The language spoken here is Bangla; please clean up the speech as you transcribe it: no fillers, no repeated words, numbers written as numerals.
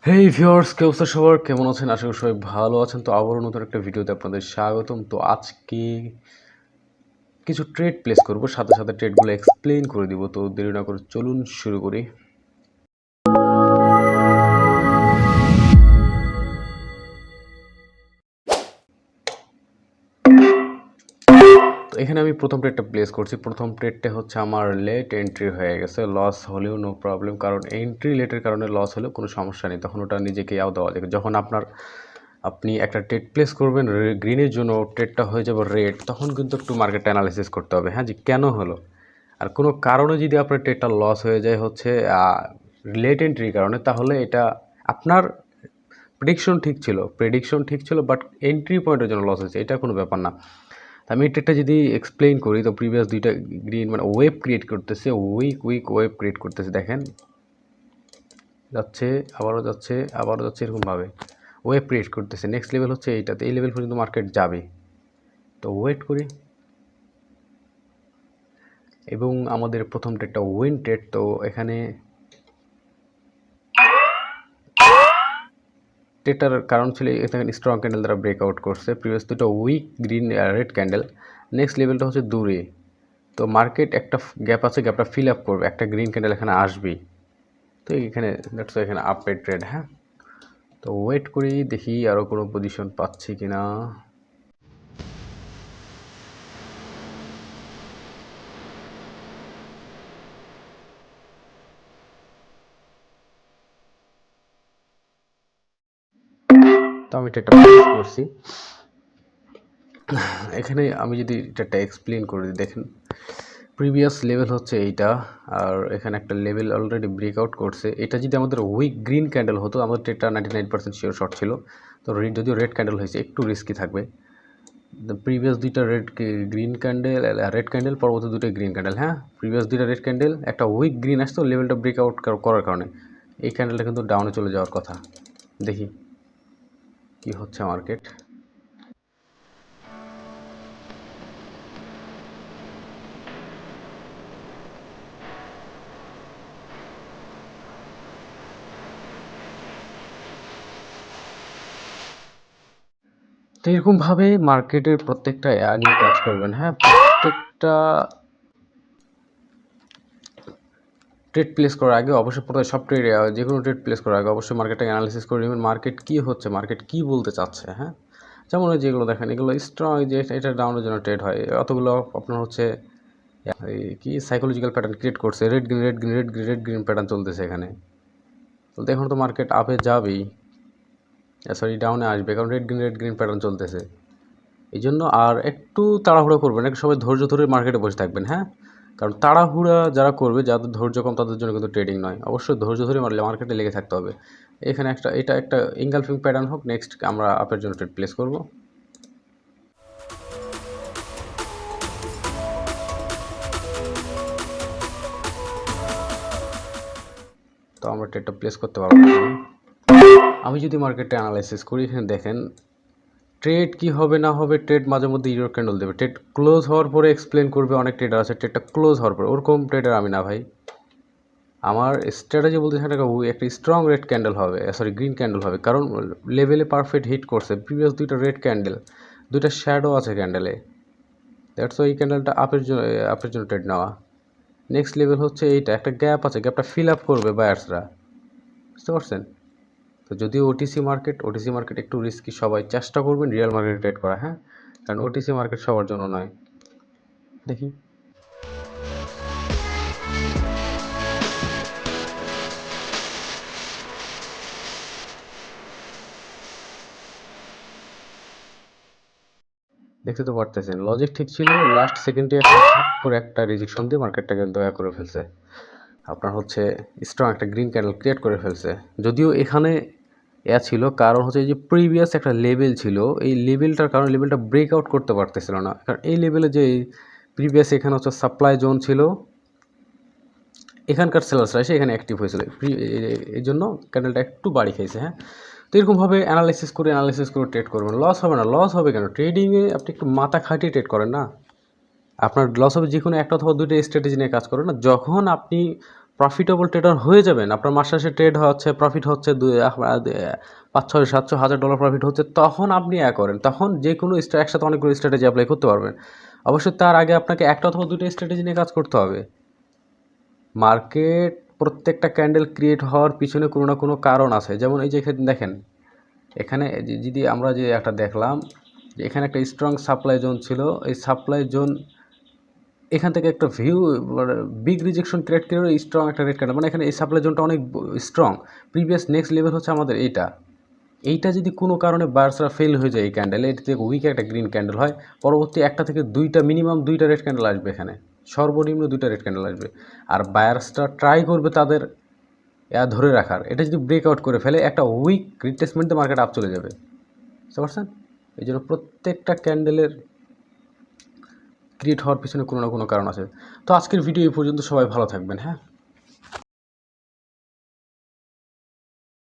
হেই ভিউয়ার্স, কে অবস্থা সবার? কেমন আছেন? আশা করি সবাই ভালো আছেন। তো আবারও নতুন একটা ভিডিওতে আপনাদের স্বাগতম। তো আজকে কিছু ট্রেড প্লেস করব, সাথে সাথে ট্রেডগুলো এক্সপ্লেইন করে দিব। তো দেরি না করে চলুন শুরু করি। তো এখানে আমি প্রথম ট্রেডটা প্লেস করছি। প্রথম ট্রেডটা হচ্ছে আমার লেট এন্ট্রি হয়ে গেছে। লস হলেও নো প্রবলেম, কারণ এন্ট্রি লেটের কারণে লস হলেও কোনো সমস্যা নেই, তখন ওটা নিজেকে ইয়াও দেওয়া যাবে। যখন আপনি একটা ট্রেড প্লেস করবেন গ্রিনের জন্য, ট্রেডটা হয়ে যাবে রেড, তখন কিন্তু একটু মার্কেট অ্যানালিসিস করতে হবে, হ্যাঁ, যে কেন হলো। আর কোনো কারণে যদি আপনার ট্রেডটা লস হয়ে যায় হচ্ছে লেট এন্ট্রির কারণে, তাহলে এটা আপনার প্রেডিকশন ঠিক ছিল, বাট এন্ট্রি পয়েন্টের জন্য লস হয়েছে, এটা কোনো ব্যাপার না। আমি এই ট্রেডটা যদি এক্সপ্লেইন করি, তো প্রিভিয়াস দুইটা গ্রিন মানে ওয়েভ ক্রিয়েট করতেছে, উইক ওয়েভ ক্রিয়েট করতেছে, দেখেন যাচ্ছে, আবারও যাচ্ছে, আবারও যাচ্ছে, এরকমভাবে ওয়েভ ক্রিয়েট করতেছে। নেক্সট লেভেল হচ্ছে এইটাতে, এই লেভেল পর্যন্ত মার্কেট যাবে। তো ওয়েট করি। এবং আমাদের প্রথম ট্রেডটা উইন ট্রেড। তো এখানে ট্রেডটার কারণ ছিল এখানে স্ট্রং ক্যান্ডেল দ্বারা ব্রেকআউট করছে, প্রিভিয়াস দুটো week green red candle. Next লেভেলটা হচ্ছে দূরে। তো মার্কেট একটা গ্যাপ আছে, গ্যাপটা ফিল আপ করবে, একটা গ্রিন ক্যান্ডেল এখানে আসবেই। তো এখানে দ্যাটস এখানে আপের ট্রেড, হ্যাঁ। তো ওয়েট করি, দেখি আরও কোনো পজিশন পাচ্ছি কিনা। তো আমি ট্রেডটা প্লেস করছি। এখানে আমি যদি এটা এক্সপ্লেন করে দিই, দেখেন প্রিভিয়াস লেভেল হচ্ছে এইটা, আর এখানে একটা লেভেল অলরেডি ব্রেকআউট করছে। এটা যদি আমাদের উইক গ্রিন ক্যান্ডেল হতো, আমাদের ট্রেডটা 99% শিওর শর্ট ছিল। তো যদিও রেড ক্যান্ডেল হয়েছে, একটু রিস্কি থাকবে। প্রিভিয়াস দুইটা রেড ক্যান্ডেল, পরবর্তী দুটো গ্রিন ক্যান্ডেল, হ্যাঁ, প্রিভিয়াস দুইটা রেড ক্যান্ডেল, একটা উইক গ্রিন আসতো, লেভেলটা ব্রেকআউট করার কারণে এই ক্যান্ডেলটা কিন্তু ডাউনে চলে যাওয়ার কথা। দেখি কি হচ্ছে মার্কেট। তো এরকমভাবে মার্কেটের প্রত্যেকটা নিয়ে কাজ করবেন, হ্যাঁ। প্রত্যেকটা ট্রেড প্লেস করার আগে অবশ্যই প্রথমে সব ট্রেড, যে কোনো ট্রেড প্লেস করার আগে অবশ্যই মার্কেটটাকে অ্যানালিসিস করে নেবেন, মার্কেট কী হচ্ছে, মার্কেট কী বলতে চাচ্ছে, হ্যাঁ। যেমন ওই যেগুলো দেখেন, এগুলো স্ট্রং, যে এটা ডাউনের জন্য ট্রেড হয়, অতগুলো আপনার হচ্ছে এই কি সাইকোলজিক্যাল প্যাটার্ন ক্রিয়েট করছে, রেড গ্রিন প্যাটার্ন চলতেছে এখানে। তো এখন তো মার্কেট আপে যাবেই, সরি ডাউনে আসবে, কারণ রেড গ্রিন প্যাটার্ন চলতেছে। এই জন্য আর একটু তাড়াহুড়ো করবেন, একটু সবাই ধৈর্য ধরে মার্কেটে বসে থাকবেন, হ্যাঁ। কারণ তাড়াহুড়া যারা করবে, যাদের ধৈর্য কম, তাদের জন্য কিন্তু ট্রেডিং নয়। অবশ্যই ধৈর্য ধরে মার্কেটে লেগে থাকতে হবে। এখানে এটা একটা ইনগালফিং প্যাটার্ন হোক, নেক্সট আমরা আপের জন্য ট্রেড প্লেস করব। তো আমরা ট্রেডটা প্লেস করতে পারবো। আমি যদি মার্কেটে অ্যানালাইসিস করি, এখানে দেখেন ট্রেড কি হবে না হবে, ট্রেড মাঝে মধ্যে ইউরো ক্যান্ডেল দেবে, ট্রেড ক্লোজ হওয়ার পরে এক্সপ্লেন করবে, অনেক ট্রেডার আছে ট্রেডটা ক্লোজ হওয়ার পরে, ওরকম ট্রেডার আমি না ভাই। আমার স্ট্র্যাটেজি বলতে একটা স্ট্রং রেড ক্যান্ডেল হবে, সরি গ্রিন ক্যান্ডেল হবে, কারণ লেভেলে পারফেক্ট হিট করছে, প্রিভিয়াস দুইটা রেড ক্যান্ডেল, দুইটা শ্যাডো আছে ক্যান্ডেলে, দ্যাটস ওই ক্যান্ডেলটা আপের জন্য ট্রেড নেওয়া। নেক্সট লেভেল হচ্ছে এইটা, একটা গ্যাপ আছে, গ্যাপটা ফিল আপ করবে বায়ার্সরা, বুঝতে পারছেন। তো যদিও ওটিসি মার্কেট একটু রিস্কি, সবাই চেষ্টা করবেন রিয়েল মার্কেটে ট্রেড করা, হ্যাঁ, কারণ ওটিসি মার্কেট সবার জন্য নয়। দেখি দেখতে তো পারতেছেন, লজিক ঠিক ছিল, লাস্ট সেকেন্ডে করে একটা রিজেকশন দিয়ে মার্কেটটাকে দয়া করে ফেলছে, আপনার হচ্ছে স্ট্রং একটা গ্রিন ক্যান্ডেল ক্রিয়েট করে ফেলছে। যদিও এখানে ছিল, কারণ হচ্ছে যে প্রিভিয়াস একটা লেভেল ছিল, এই লেভেলটার কারণে লেভেলটা ব্রেকআউট করতে পারতেছিল না, কারণ এই লেভেলে যে প্রিভিয়াস এখানে হচ্ছে সাপ্লাই জোন ছিল, এখানকার সেলার্সরা এসে এখানে অ্যাক্টিভ হয়েছিল, এই জন্য ক্যান্ডেলটা একটু বাড়ি খাইছে, হ্যাঁ। তো এরকমভাবে অ্যানালাইসিস করে ট্রেড করবেন, লস হবে না। লস হবে কেন? ট্রেডিংয়ে আপনি একটু মাথা খাটিয়ে ট্রেড করেন না, আপনার লস হবে যে কোনো একটা অথবা দুটো স্ট্র্যাটেজি নিয়ে কাজ করেন না। যখন আপনি প্রফিটেবল ট্রেডার হয়ে যাবেন, আপনার মাস শেষে ট্রেড হচ্ছে, প্রফিট হচ্ছে 500, 600, 700 ডলার প্রফিট হচ্ছে, তখন আপনি করেন, তখন যে কোনো একসাথে অনেকগুলো স্ট্র্যাটেজি অ্যাপ্লাই করতে পারবেন। অবশ্যই তার আগে আপনাকে একটা অথবা দুটো স্ট্র্যাটেজি নিয়ে কাজ করতে হবে। মার্কেট প্রত্যেকটা ক্যান্ডেল ক্রিয়েট হওয়ার পিছনে কোনো না কোনো কারণ আছে। যেমন এই যে এখানে দেখেন, এখানে যদি আমরা যে একটা দেখলাম যে এখানে একটা স্ট্রং সাপ্লাই জোন ছিল, এই সাপ্লাই জোন এখান থেকে একটা বিগ রিজেকশন ক্রিয়েট করে স্ট্রং একটা রেড ক্যান্ডেল, মানে এখানে এই সাপ্লাই জোনটা অনেক স্ট্রং। প্রিভিয়াস নেক্সট লেভেল হচ্ছে আমাদের এইটা যদি কোনো কারণে বায়ার্সরা ফেল হয়ে যায়, এই ক্যান্ডেল এর থেকে উইক একটা গ্রিন ক্যান্ডেল হয়, পরবর্তী একটা থেকে মিনিমাম দুইটা রেড ক্যান্ডেল আসবে, এখানে সর্বনিম্ন দুইটা রেড ক্যান্ডেল আসবে। আর বায়ার্সরা ট্রাই করবে তাদের ধরে রাখার। এটা যদি ব্রেকআউট করে ফেলে, একটা উইক রিট্রেসমেন্টে মার্কেট আপ চলে যাবে, বুঝতে পারছেন? এই জন্য প্রত্যেকটা ক্যান্ডেলের ক্রিয়েট হওয়ার পিছনে কোনো না কোনো কারণ আছে। তো আজকের ভিডিও এই পর্যন্ত, সবাই ভালো থাকবেন। হ্যাঁ।